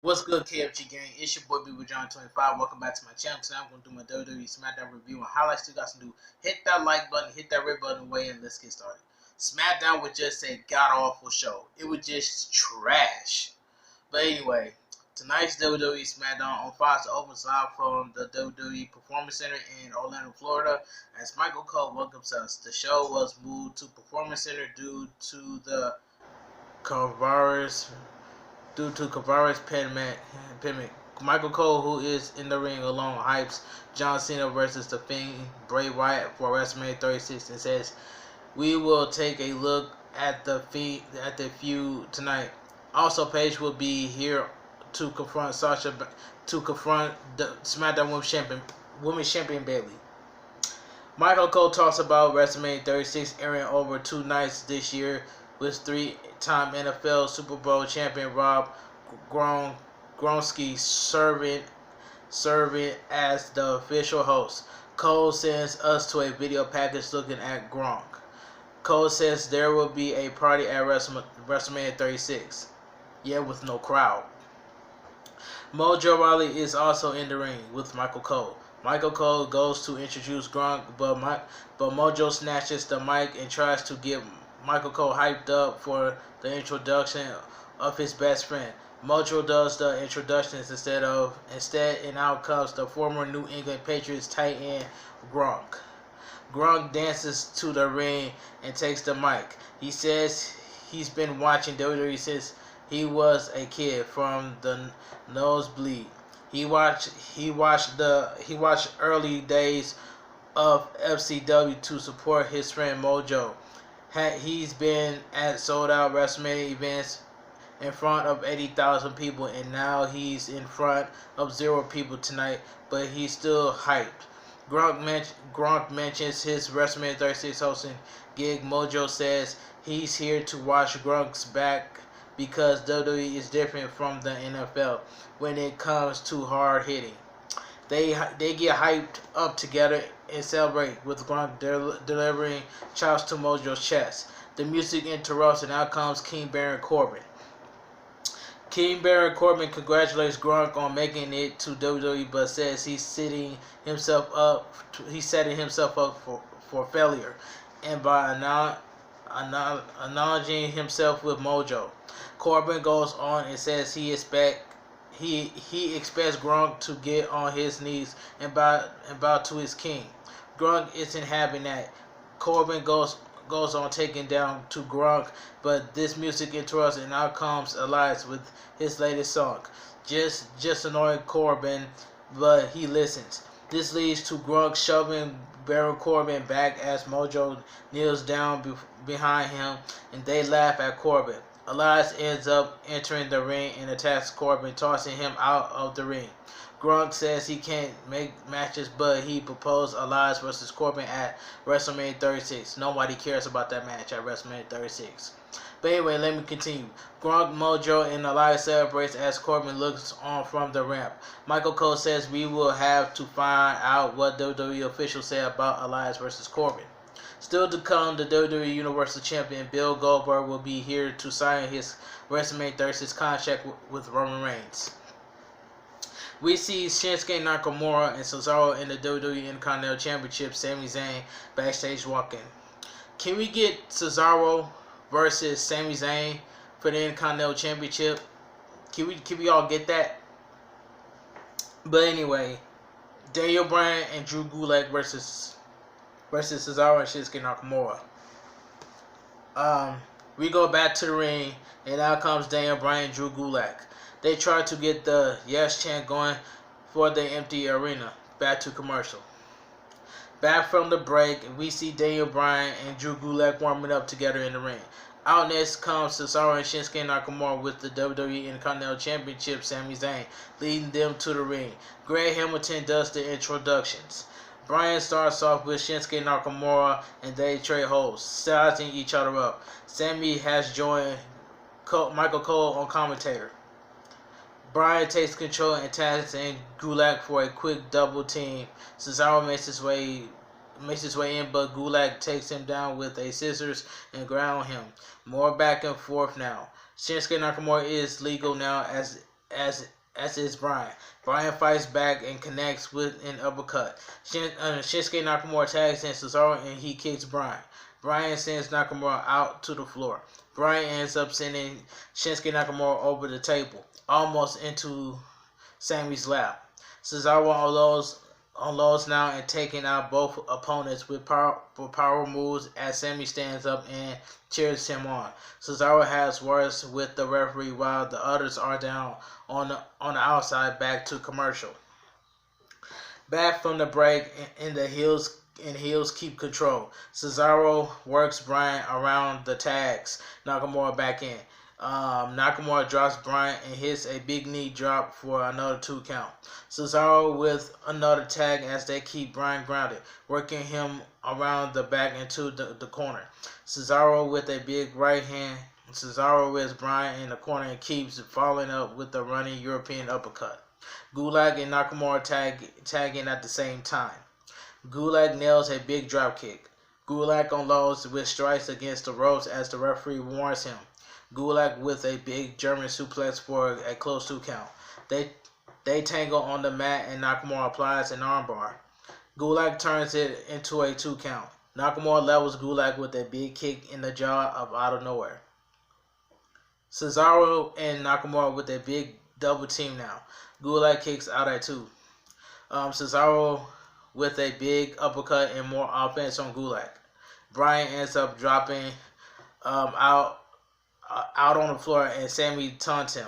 What's good, KFG gang? It's your boy B with John 25. Welcome back to my channel. Tonight I'm gonna do my WWE Smackdown review and highlights you guys can do. Hit that like button, hit that red button away, and let's get started. Smackdown was just a god awful show. It was just trash. But anyway, tonight's WWE Smackdown on Fox opens live from the WWE Performance Center in Orlando, Florida. As Michael Cole welcomes us, the show was moved to Performance Center coronavirus due to coronavirus pandemic. Michael Cole, who is in the ring alone, hypes John Cena versus The Fiend Bray Wyatt for WrestleMania 36 and says, "We will take a look at the feud tonight." Also, Paige will be here to confront the SmackDown Women's Champion Bayley. Michael Cole talks about WrestleMania 36 airing over 2 nights this year with three-time NFL Super Bowl champion Rob Gronkowski serving as the official host. Cole sends us to a video package looking at Gronk. Cole says there will be a party at WrestleMania 36. Yeah, with no crowd. Mojo Rawley is also in the ring with Michael Cole. Michael Cole goes to introduce Gronk, but Mojo snatches the mic and tries to get Michael Cole hyped up for the introduction of his best friend. Mojo does the introductions instead, and out comes the former New England Patriots tight end Gronk. Gronk dances to the ring and takes the mic. He says he's been watching WWE since he was a kid from the nosebleed. He watched early days of FCW to support his friend Mojo. He's been at sold out WrestleMania events in front of 80,000 people, and now he's in front of 0 people tonight, but he's still hyped. Gronk mentions his WrestleMania 36 hosting gig. Mojo says he's here to watch Gronk's back because WWE is different from the NFL when it comes to hard hitting. They get hyped up together and celebrate with Gronk delivering chops to Mojo's chest. The music interrupts and out comes King Baron Corbin. King Baron Corbin congratulates Gronk on making it to WWE, but says he's setting himself up for failure, and by acknowledging himself with Mojo. Corbin goes on and says he expects Gronk to get on his knees and bow to his king. Gronk isn't having that. Corbin goes on taking down to Gronk, but this music interrupts and out comes Elias with his latest song. Just annoying Corbin, but he listens. This leads to Gronk shoving Baron Corbin back as Mojo kneels down behind him, and they laugh at Corbin. Elias ends up entering the ring and attacks Corbin, tossing him out of the ring. Gronk says he can't make matches, but he proposed Elias versus Corbin at WrestleMania 36. Nobody cares about that match at WrestleMania 36. But anyway, let me continue. Gronk, Mojo, and Elias celebrates as Corbin looks on from the ramp. Michael Cole says we will have to find out what WWE officials say about Elias versus Corbin. Still to come, the WWE Universal Champion Bill Goldberg will be here to sign his WrestleMania 36 contract with Roman Reigns. We see Shinsuke Nakamura and Cesaro in the WWE Intercontinental Championship, Sami Zayn backstage walking. Can we get Cesaro versus Sami Zayn for the Intercontinental Championship? Can we all get that? But anyway, Daniel Bryan and Drew Gulak versus Cesaro and Shinsuke Nakamura. We go back to the ring, and out comes Daniel Bryan and Drew Gulak. They try to get the yes chant going for the empty arena. Back to commercial. Back from the break, we see Daniel Bryan and Drew Gulak warming up together in the ring. Out next comes Cesaro and Shinsuke Nakamura with the WWE Intercontinental Championship, Sami Zayn, leading them to the ring. Greg Hamilton does the introductions. Bryan starts off with Shinsuke Nakamura and they trade holds, sizing each other up. Sami has joined Michael Cole on commentator. Bryan takes control and tags in Gulak for a quick double team. Cesaro makes his way in, but Gulak takes him down with a scissors and ground him. More back and forth now. Shinsuke Nakamura is legal now as as is Bryan. Bryan fights back and connects with an uppercut. Shinsuke Nakamura tags in Cesaro and he kicks Bryan. Bryan sends Nakamura out to the floor. Bryan ends up sending Shinsuke Nakamura over the table, almost into Sammy's lap. Cesaro unloads now and taking out both opponents with power moves as Sammy stands up and cheers him on. Cesaro has words with the referee while the others are down on the outside. Back to commercial. Back from the break, and the heels keep control. Cesaro works Bryan around the tags. Nakamura back in. Nakamura drops Bryan and hits a big knee drop for another 2 count. Cesaro with another tag as they keep Bryan grounded, working him around the back into the corner. Cesaro with a big right hand. Cesaro with Bryan in the corner and keeps following up with the running European uppercut. Gulak and Nakamura tagging at the same time. Gulak nails a big dropkick. Gulak unloads with strikes against the ropes as the referee warns him. Gulak with a big German suplex for a close 2 count. They tangle on the mat and Nakamura applies an armbar. Gulak turns it into a 2 count. Nakamura levels Gulak with a big kick in the jaw out of nowhere. Cesaro and Nakamura with a big double team now. Gulak kicks out at 2. Cesaro with a big uppercut and more offense on Gulak. Bryan ends up dropping out on the floor and Sammy taunts him.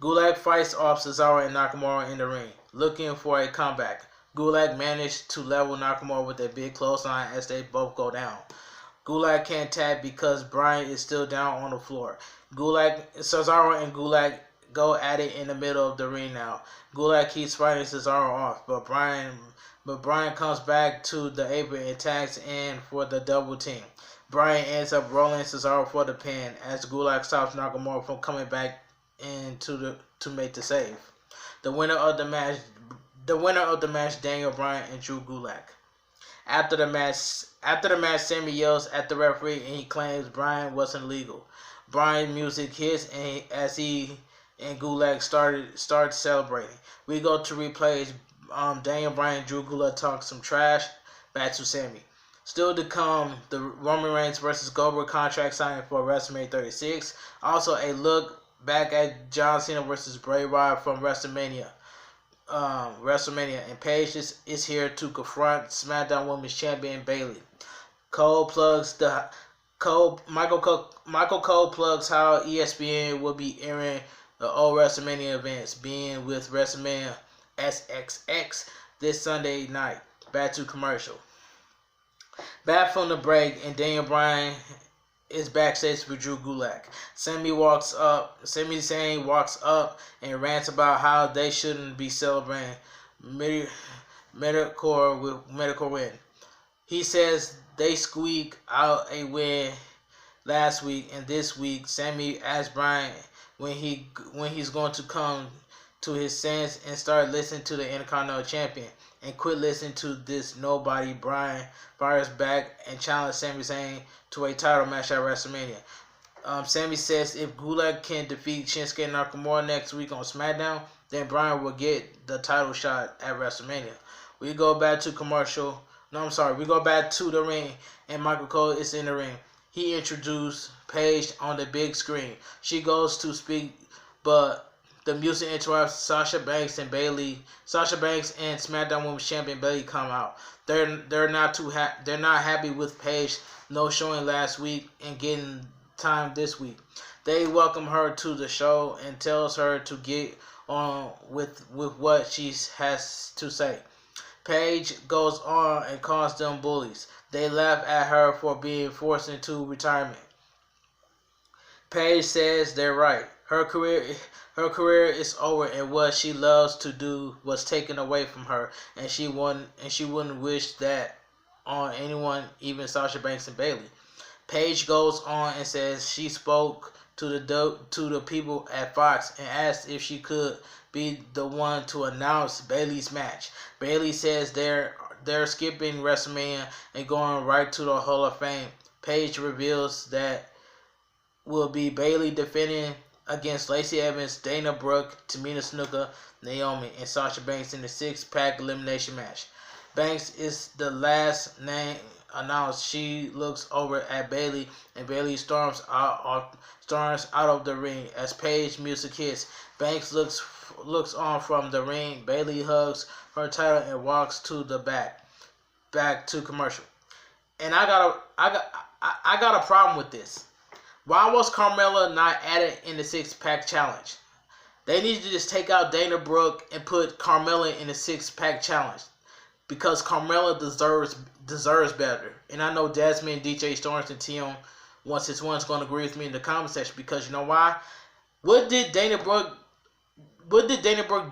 Gulak fights off Cesaro and Nakamura in the ring, looking for a comeback. Gulak managed to level Nakamura with a big clothesline as they both go down. Gulak can't tag because Bryan is still down on the floor. Cesaro and Gulak go at it in the middle of the ring now. Gulak keeps fighting Cesaro off, but Bryan comes back to the apron and tags in for the double team. Bryan ends up rolling Cesaro for the pin as Gulak stops Nakamura from coming back in to make the save. The winner of the match, Daniel Bryan and Drew Gulak. After the match, Sammy yells at the referee and he claims Bryan wasn't legal. Bryan music hits and as he and Gulak start celebrating. We go to replays. Daniel Bryan and Drew Gulak talk some trash. Back to Sammy. Still to come, the Roman Reigns versus Goldberg contract signing for WrestleMania 36. Also, a look back at John Cena versus Bray Wyatt from WrestleMania. And Paige is here to confront SmackDown Women's Champion Bayley. Michael Cole plugs how ESPN will be airing the old WrestleMania events, being with WrestleMania SXX this Sunday night. Back to commercial. Back from the break, and Daniel Bryan is backstage with Drew Gulak. Sami Zayn walks up and rants about how they shouldn't be celebrating medical win. He says they squeaked out a win last week, and this week Sami asks Bryan when he's going to come to his sense and start listening to the Intercontinental Champion and quit listening to this nobody. Bryan fires back and challenges Sami Zayn to a title match at WrestleMania. Sami says if Gulak can defeat Shinsuke Nakamura next week on SmackDown, then Bryan will get the title shot at WrestleMania. We go back to the ring, and Michael Cole is in the ring. He introduced Paige on the big screen. She goes to speak, but the music interrupts. Sasha Banks and SmackDown Women's Champion Bayley come out. They're not happy with Paige no showing last week and getting time this week. They welcome her to the show and tells her to get on with what she has to say. Paige goes on and calls them bullies. They laugh at her for being forced into retirement. Paige says they're right. Her career is over, and what she loves to do was taken away from her, and she wouldn't wish that on anyone, even Sasha Banks and Bayley. Paige goes on and says she spoke to the people at Fox and asked if she could be the one to announce Bayley's match. Bayley says they're skipping WrestleMania and going right to the Hall of Fame. Paige reveals that will be Bayley defending against Lacey Evans, Dana Brooke, Tamina Snuka, Naomi, and Sasha Banks in the 6-pack elimination match. Banks is the last name announced. She looks over at Bayley, and Bayley storms out of the ring as Paige music hits. Banks looks on from the ring. Bayley hugs her title and walks to the back to commercial. And I got a problem with this. Why was Carmella not added in the 6-pack challenge? They need to just take out Dana Brooke and put Carmella in the 6-pack challenge, because Carmella deserves better. And I know Jasmine, DJ Storms, and Tim once it's one's going to agree with me in the comment section, because you know why? What did Dana Brooke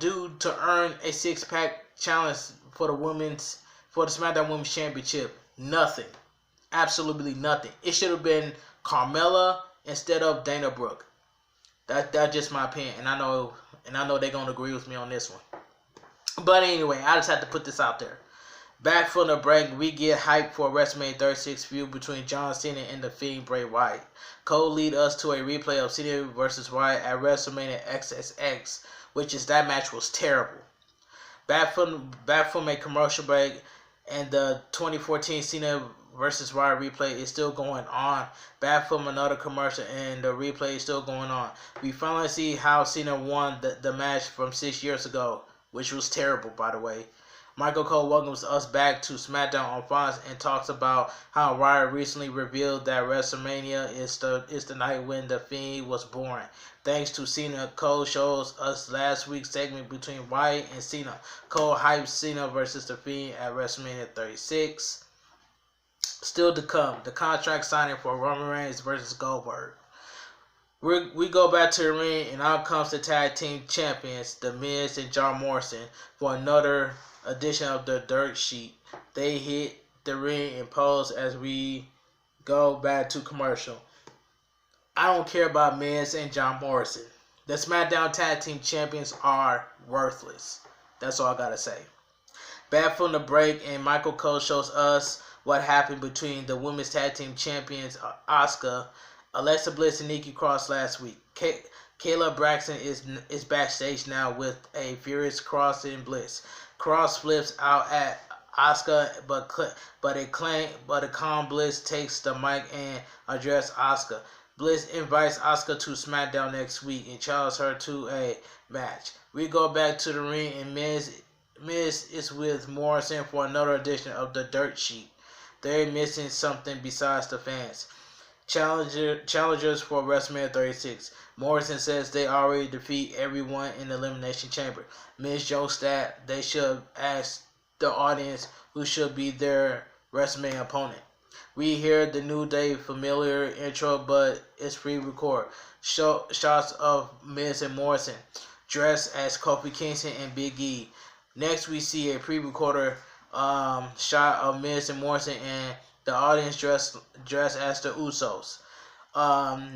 do to earn a 6-pack challenge for the SmackDown Women's Championship? Nothing. Absolutely nothing. It should have been Carmella instead of Dana Brooke. That's just my opinion, and I know they're gonna agree with me on this one. But anyway, I just had to put this out there. Back from the break, we get hyped for a WrestleMania 36 feud between John Cena and The Fiend Bray Wyatt. Cole lead us to a replay of Cena versus Wyatt at WrestleMania XXX, that match was terrible. Back from a commercial break, and the 2014 Cena versus Wyatt replay is still going on. Back from another commercial, and the replay is still going on. We finally see how Cena won the match from 6 years ago, which was terrible, by the way. Michael Cole welcomes us back to SmackDown on Fox and talks about how Wyatt recently revealed that WrestleMania is the night when The Fiend was born. Thanks to Cena, Cole shows us last week's segment between Wyatt and Cena. Cole hypes Cena versus The Fiend at WrestleMania 36. Still to come, the contract signing for Roman Reigns versus Goldberg. We go back to the ring, and out comes the tag team champions, The Miz and John Morrison, for another edition of the Dirt Sheet. They hit the ring and pose as we go back to commercial. I don't care about Miz and John Morrison. The SmackDown Tag Team Champions are worthless. That's all I gotta say. Back from the break, and Michael Cole shows us what happened between the Women's Tag Team Champions Asuka, Alexa Bliss, and Nikki Cross last week. Kayla Braxton is backstage now with a furious Cross and Bliss. Cross flips out at Asuka, but a calm Bliss takes the mic and addresses Asuka. Bliss invites Asuka to SmackDown next week and challenges her to a match. We go back to the ring, and Miz is with Morrison for another edition of the Dirt Sheet. They're missing something besides the fans. Challengers for WrestleMania 36. Morrison says they already defeat everyone in the Elimination Chamber. Miz jokes that they should ask the audience who should be their WrestleMania opponent. We hear the New Day familiar intro, but it's pre-recorded. Shots of Miz and Morrison dressed as Kofi Kingston and Big E. Next, we see a pre-recorded shot of Miz and Morrison and the audience dressed as the Usos.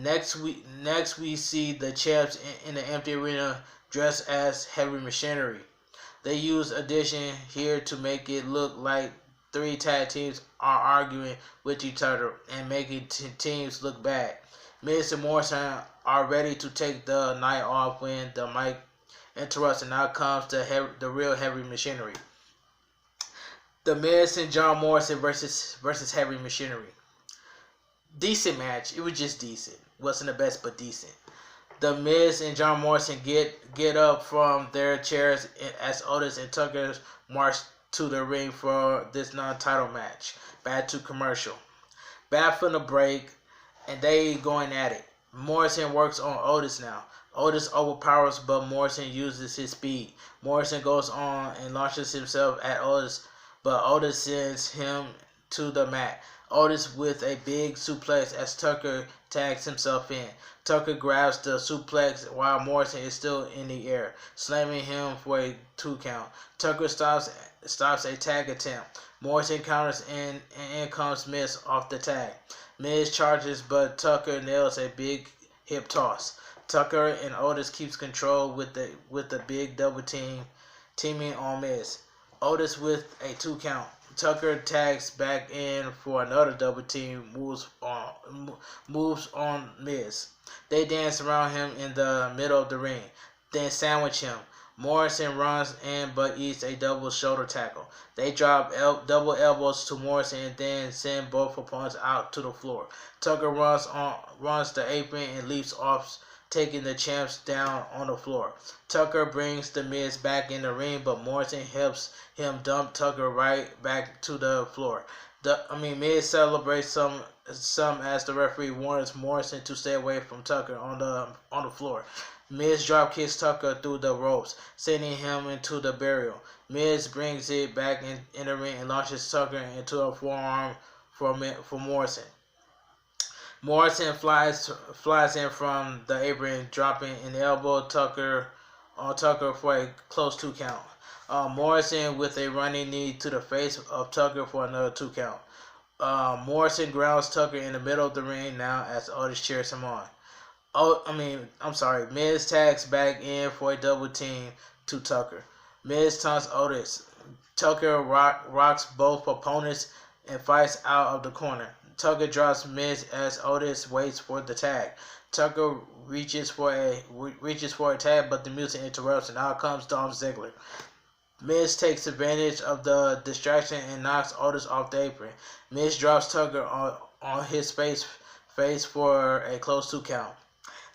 Next we see the champs in the empty arena dressed as Heavy Machinery. They use addition here to make it look like 3 tag teams are arguing with each other and making teams look bad. Miz and Morrison are ready to take the night off when the mic interrupts, and out comes the real Heavy Machinery. The Miz and John Morrison versus Heavy Machinery. Decent match. It was just decent. Wasn't the best, but decent. The Miz and John Morrison get up from their chairs as Otis and Tucker march to the ring for this non-title match. Back to commercial. Back from the break, and they going at it. Morrison works on Otis now. Otis overpowers, but Morrison uses his speed. Morrison goes on and launches himself at Otis, but Otis sends him to the mat. Otis with a big suplex as Tucker tags himself in. Tucker grabs the suplex while Morrison is still in the air, slamming him for a 2 count. Tucker stops a tag attempt. Morrison counters and in comes Miz off the tag. Miz charges, but Tucker nails a big hip toss. Tucker and Otis keeps control with the big double teaming on Miz. Otis with a 2 count. Tucker tags back in for another double team. Moves on Miz. They dance around him in the middle of the ring, then sandwich him. Morrison runs in but eats a double shoulder tackle. They drop double elbows to Morrison and then send both opponents out to the floor. Tucker runs the apron and leaps off, taking the champs down on the floor. Tucker brings the Miz back in the ring, but Morrison helps him dump Tucker right back to the floor. Miz celebrates some as the referee warns Morrison to stay away from Tucker on the floor. Miz drop kicks Tucker through the ropes, sending him into the burial. Miz brings it back in the ring and launches Tucker into a forearm for Morrison. Morrison flies in from the apron, dropping an elbow Tucker for a close 2 count. Morrison with a running knee to the face of Tucker for another 2 count. Morrison grounds Tucker in the middle of the ring now as Otis cheers him on. Miz tags back in for a double team to Tucker. Miz taunts Otis. Tucker rocks both opponents and fights out of the corner. Tucker drops Miz as Otis waits for the tag. Tucker reaches for a tag, but the music interrupts, and out comes Dolph Ziggler. Miz takes advantage of the distraction and knocks Otis off the apron. Miz drops Tucker on his face for a close 2 count.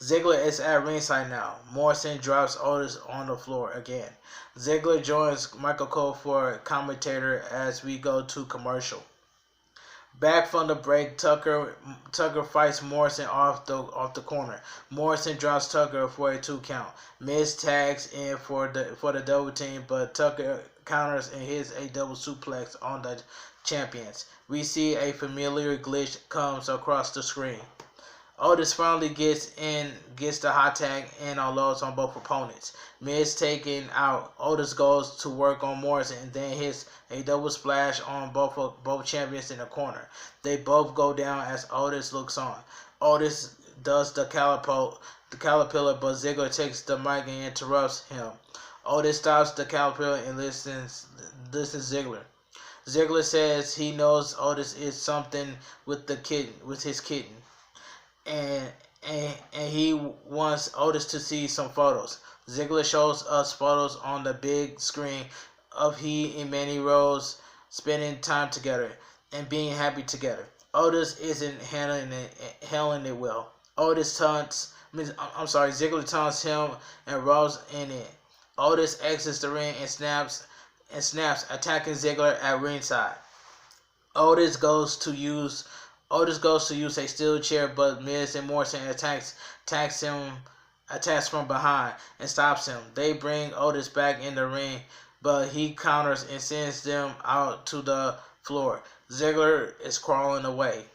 Ziggler is at ringside now. Morrison drops Otis on the floor again. Ziggler joins Michael Cole for commentator as we go to commercial. Back from the break, Tucker fights Morrison off the corner. Morrison drops Tucker for a 2 count. Miz tags in for the double team, but Tucker counters and hits a double suplex on the champions. We see a familiar glitch comes across the screen. Otis finally gets the hot tag and unloads on both opponents. Miz taken out. Otis goes to work on Morrison and then hits a double splash on both champions in the corner. They both go down as Otis looks on. Otis does the caterpillar, but Ziggler takes the mic and interrupts him. Otis stops the caterpillar and listens Ziggler. Ziggler says he knows Otis is something with his kitten. And he wants Otis to see some photos. Ziggler shows us photos on the big screen of he and Manny Rose spending time together and being happy together. Otis isn't handling it well. Ziggler taunts him and Rose in it. Otis exits the ring and snaps, attacking Ziggler at ringside. Otis goes to use a steel chair, but Miz and Morrison attacks from behind and stops him. They bring Otis back in the ring, but he counters and sends them out to the floor. Ziggler is crawling away.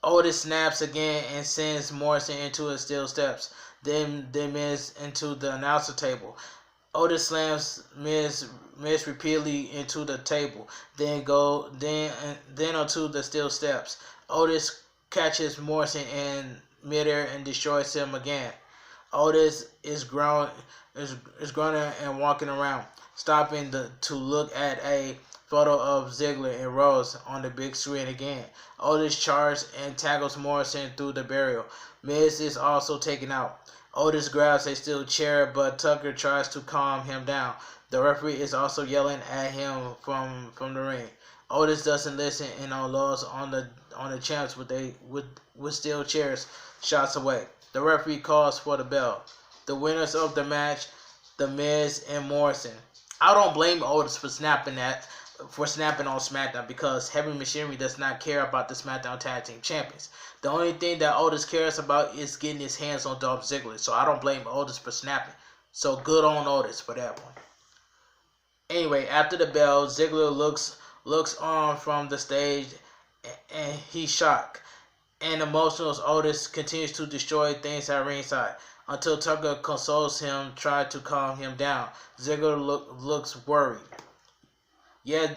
Otis snaps again and sends Morrison into his steel steps. Then Miz into the announcer table. Otis slams Miz repeatedly into the table, then onto the steel steps. Otis catches Morrison in midair and destroys him again. Otis is groaning and walking around, stopping to look at a photo of Ziggler and Rose on the big screen again. Otis charges and tackles Morrison through the burial. Miz is also taken out. Otis grabs a steel chair, but Tucker tries to calm him down. The referee is also yelling at him from the ring. Otis doesn't listen and unloads on the champs with steel chairs shots away. The referee calls for the bell. The winners of the match, The Miz and Morrison. I don't blame Otis for snapping on SmackDown because Heavy Machinery does not care about the SmackDown Tag Team Champions. The only thing that Otis cares about is getting his hands on Dolph Ziggler. So I don't blame Otis for snapping. So good on Otis for that one. Anyway, after the bell, Ziggler looks on from the stage and he's shocked and emotional as Otis continues to destroy things at ringside until Tucker consoles him, trying to calm him down. Ziggler looks worried. Yeah,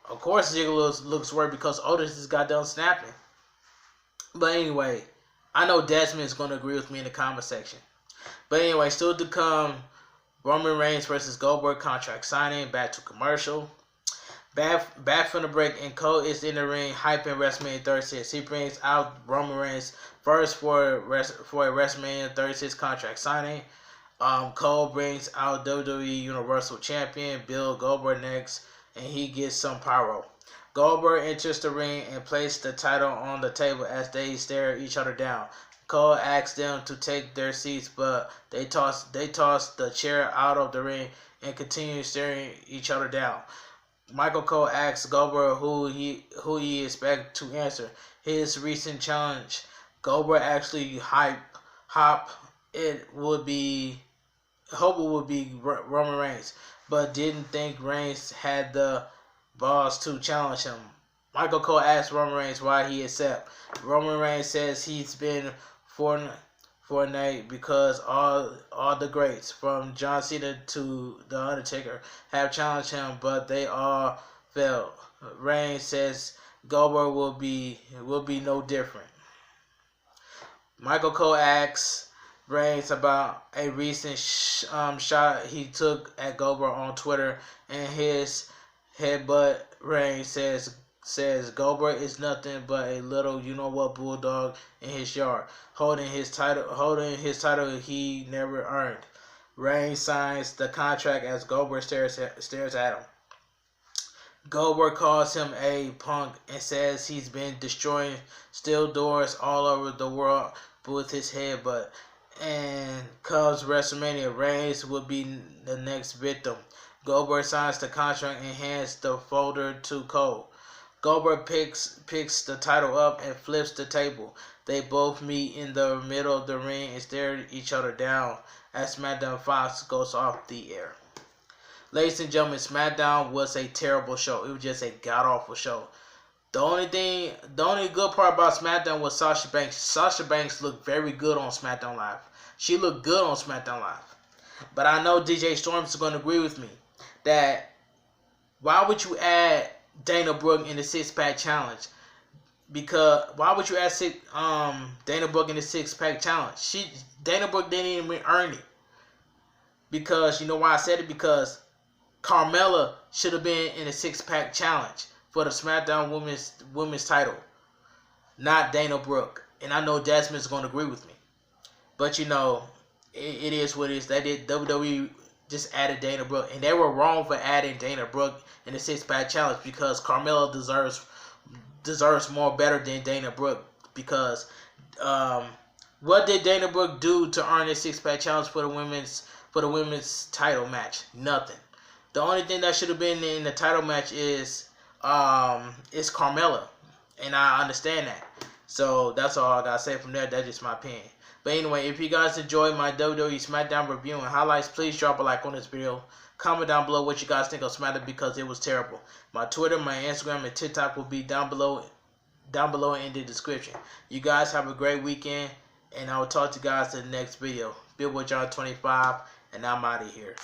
of course Ziggler looks worried because Otis just got done snapping. But anyway, I know Desmond is going to agree with me in the comment section. But anyway, still to come, Roman Reigns versus Goldberg contract signing, back to commercial. Back from the break, and Cole is in the ring hyping WrestleMania 36. He brings out Roman Reigns first for a WrestleMania 36 contract signing. Cole brings out WWE Universal Champion Bill Goldberg next, and he gets some pyro. Goldberg enters the ring and places the title on the table as they stare each other down. Cole asks them to take their seats, but they toss the chair out of the ring and continue staring each other down. Michael Cole asks Goldberg who he expects to answer his recent challenge. Goldberg actually hope it would be Roman Reigns, but didn't think Reigns had the balls to challenge him. Michael Cole asks Roman Reigns why he accepts. Roman Reigns says he's been fortnight because all the greats from John Cena to The Undertaker have challenged him, but they all failed. Reigns says Goldberg will be no different. Michael Cole asks Reigns about a recent shot he took at Goldberg on Twitter and his headbutt. Reigns says Goldberg is nothing but a little you-know-what bulldog in his yard, holding his title he never earned. Reigns signs the contract as Goldberg stares at him. Goldberg calls him a punk and says he's been destroying steel doors all over the world with his headbutt. And comes WrestleMania, Reigns will be the next victim. Goldberg signs the contract and hands the folder to Cole. Goldberg picks the title up and flips the table. They both meet in the middle of the ring and stare each other down as Smackdown Fox goes off the air. Ladies and gentlemen, Smackdown was a terrible show. It was just a god-awful show. The only good part about Smackdown was Sasha Banks. Sasha Banks looked very good on Smackdown Live. She looked good on Smackdown Live. But I know DJ Storms is going to agree with me that why would you add Dana Brooke in the six-pack challenge? Because why would you add Dana Brooke in the six-pack challenge? Dana Brooke didn't even earn it. Because you know why I said it? Because Carmella should have been in a six-pack challenge for the SmackDown women's title, not Dana Brooke. And I know Jasmine's going to agree with me. But you know, it is what it is. WWE just added Dana Brooke, and they were wrong for adding Dana Brooke in the six-pack challenge because Carmella deserves more better than Dana Brooke. Because what did Dana Brooke do to earn a six-pack challenge for the women's title match? Nothing. The only thing that should have been in the title match is Carmella, and I understand that. So that's all I gotta say from there. That's just my opinion. But anyway, if you guys enjoyed my WWE SmackDown review and highlights, please drop a like on this video. Comment down below what you guys think of SmackDown because it was terrible. My Twitter, my Instagram, and TikTok will be down below in the description. You guys have a great weekend, and I will talk to you guys in the next video. Billboard John 25, and I'm out of here.